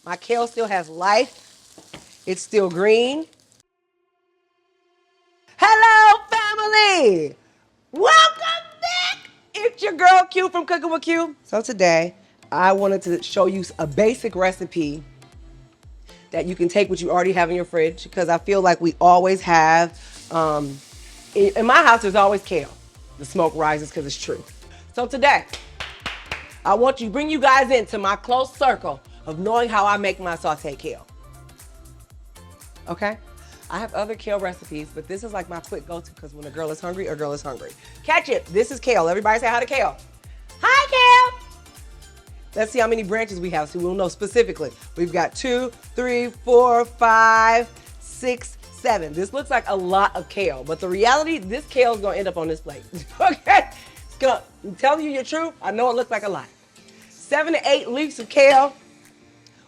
My kale still has life. It's still green. Hello, family. Welcome back. It's your girl Q from Cooking with Q. So today, I wanted to show you a basic recipe that you can take what you already have in your fridge, because I feel like we always have, in my house, there's always kale. The smoke rises because it's true. So today, I want to bring you guys into my close circle of knowing how I make my sautéed kale. Okay? I have other kale recipes, but this is like my quick go-to, because when a girl is hungry, a girl is hungry. Catch it. This is kale. Everybody say hi to kale. Hi, kale. Let's see how many branches we have so we'll know specifically. We've got 2, 3, 4, 5, 6, 7. This looks like a lot of kale, but the reality, this kale is gonna end up on this plate. Okay? I'm telling you your truth. I know it looks like a lot. 7 to 8 leaves of kale.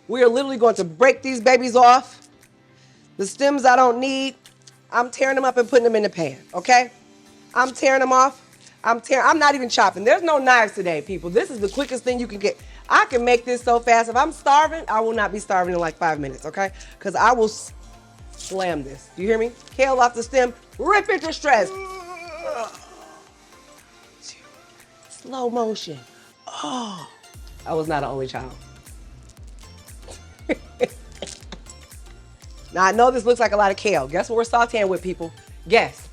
We are literally going to break these babies off. The stems I don't need, I'm tearing them up and putting them in the pan, okay? I'm tearing them off. I'm not even chopping. There's no knives today, people. This is the quickest thing you can get. I can make this so fast. If I'm starving, I will not be starving in like 5 minutes, okay? Because I will slam this. Do you hear me? Kale off the stem, rip it to shreds. Slow motion. Oh, I was not an only child. Now, I know this looks like a lot of kale. Guess what we're sauteing with, people? Guess.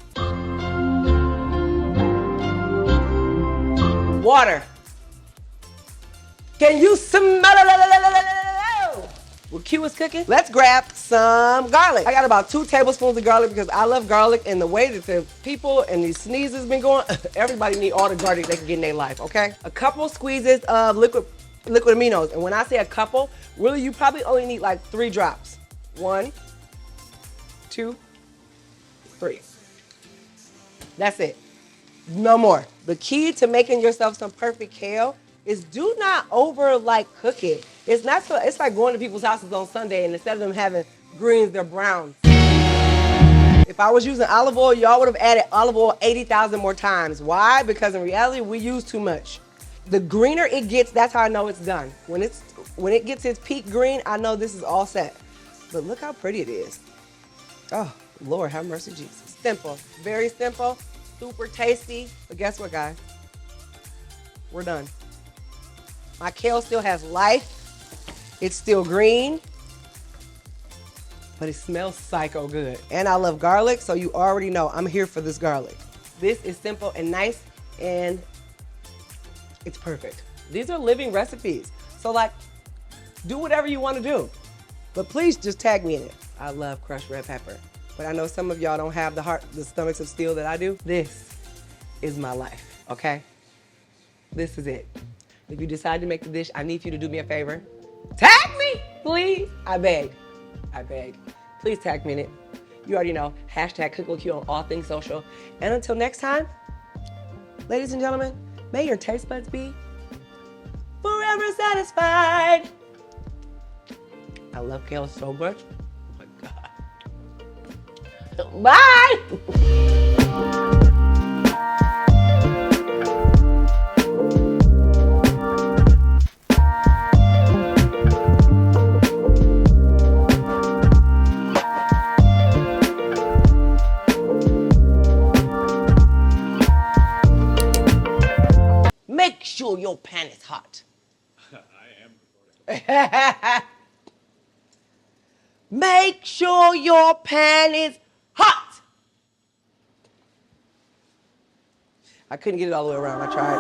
Water. Can you smell it? Well, Q is cooking. Let's grab some garlic. I got about 2 tablespoons of garlic because I love garlic, and the way that the people and these sneezes been going, everybody need all the garlic they can get in their life, okay? A couple squeezes of liquid aminos. And when I say a couple, really you probably only need like 3 drops. 1, 2, 3. That's it. No more. The key to making yourself some perfect kale is do not over cook it. It's not so. It's like going to people's houses on Sunday and instead of them having greens, they're browns. If I was using olive oil, y'all would have added olive oil 80,000 more times. Why? Because in reality, we use too much. The greener it gets, that's how I know it's done. When it gets its peak green, I know this is all set. But look how pretty it is. Oh, Lord, have mercy, Jesus. Simple, very simple, super tasty. But guess what, guys? We're done. My kale still has life. It's still green, but it smells psycho good. And I love garlic, so you already know I'm here for this garlic. This is simple and nice, and it's perfect. These are living recipes. So do whatever you want to do. But please just tag me in it. I love crushed red pepper. But I know some of y'all don't have the stomachs of steel that I do. This is my life, okay? This is it. If you decide to make the dish, I need you to do me a favor. Tag me, please. I beg. I beg. Please tag me in it. You already know, #CookWithQ on all things social. And until next time, ladies and gentlemen, may your taste buds be forever satisfied. I love kale so much. Oh my God. Bye. Make sure your pan is hot. I am. Make sure your pan is hot. I couldn't get it all the way around. I tried.